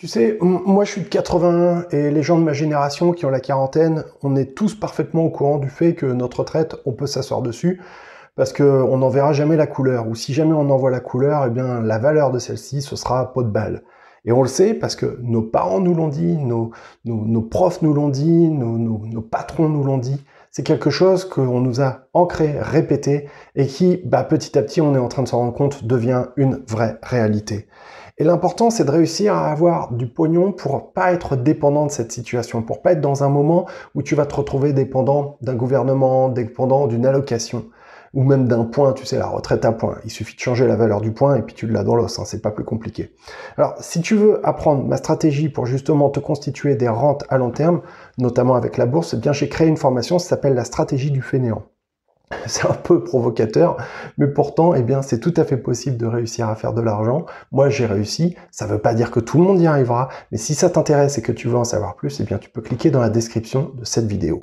Tu sais, moi je suis de 81 et les gens de ma génération qui ont la quarantaine, on est tous parfaitement au courant du fait que notre retraite, on peut s'asseoir dessus parce qu'on n'en verra jamais la couleur. Ou si jamais on en voit la couleur, eh bien la valeur de celle-ci, ce sera peau de balle. Et on le sait parce que nos parents nous l'ont dit, nos profs nous l'ont dit, nos patrons nous l'ont dit. C'est quelque chose qu'on nous a ancré, répété, et qui, petit à petit, on est en train de s'en rendre compte, devient une vraie réalité. Et l'important, c'est de réussir à avoir du pognon pour pas être dépendant de cette situation, pour pas être dans un moment où tu vas te retrouver dépendant d'un gouvernement, dépendant d'une allocation, ou même d'un point, tu sais, la retraite à point. Il suffit de changer la valeur du point et puis tu l'as dans l'os, hein, c'est pas plus compliqué. Alors, si tu veux apprendre ma stratégie pour justement te constituer des rentes à long terme, notamment avec la bourse, eh bien j'ai créé une formation, ça s'appelle la stratégie du fainéant. C'est un peu provocateur, mais pourtant, eh bien, c'est tout à fait possible de réussir à faire de l'argent. Moi, j'ai réussi. Ça ne veut pas dire que tout le monde y arrivera, mais si ça t'intéresse et que tu veux en savoir plus, eh bien, tu peux cliquer dans la description de cette vidéo.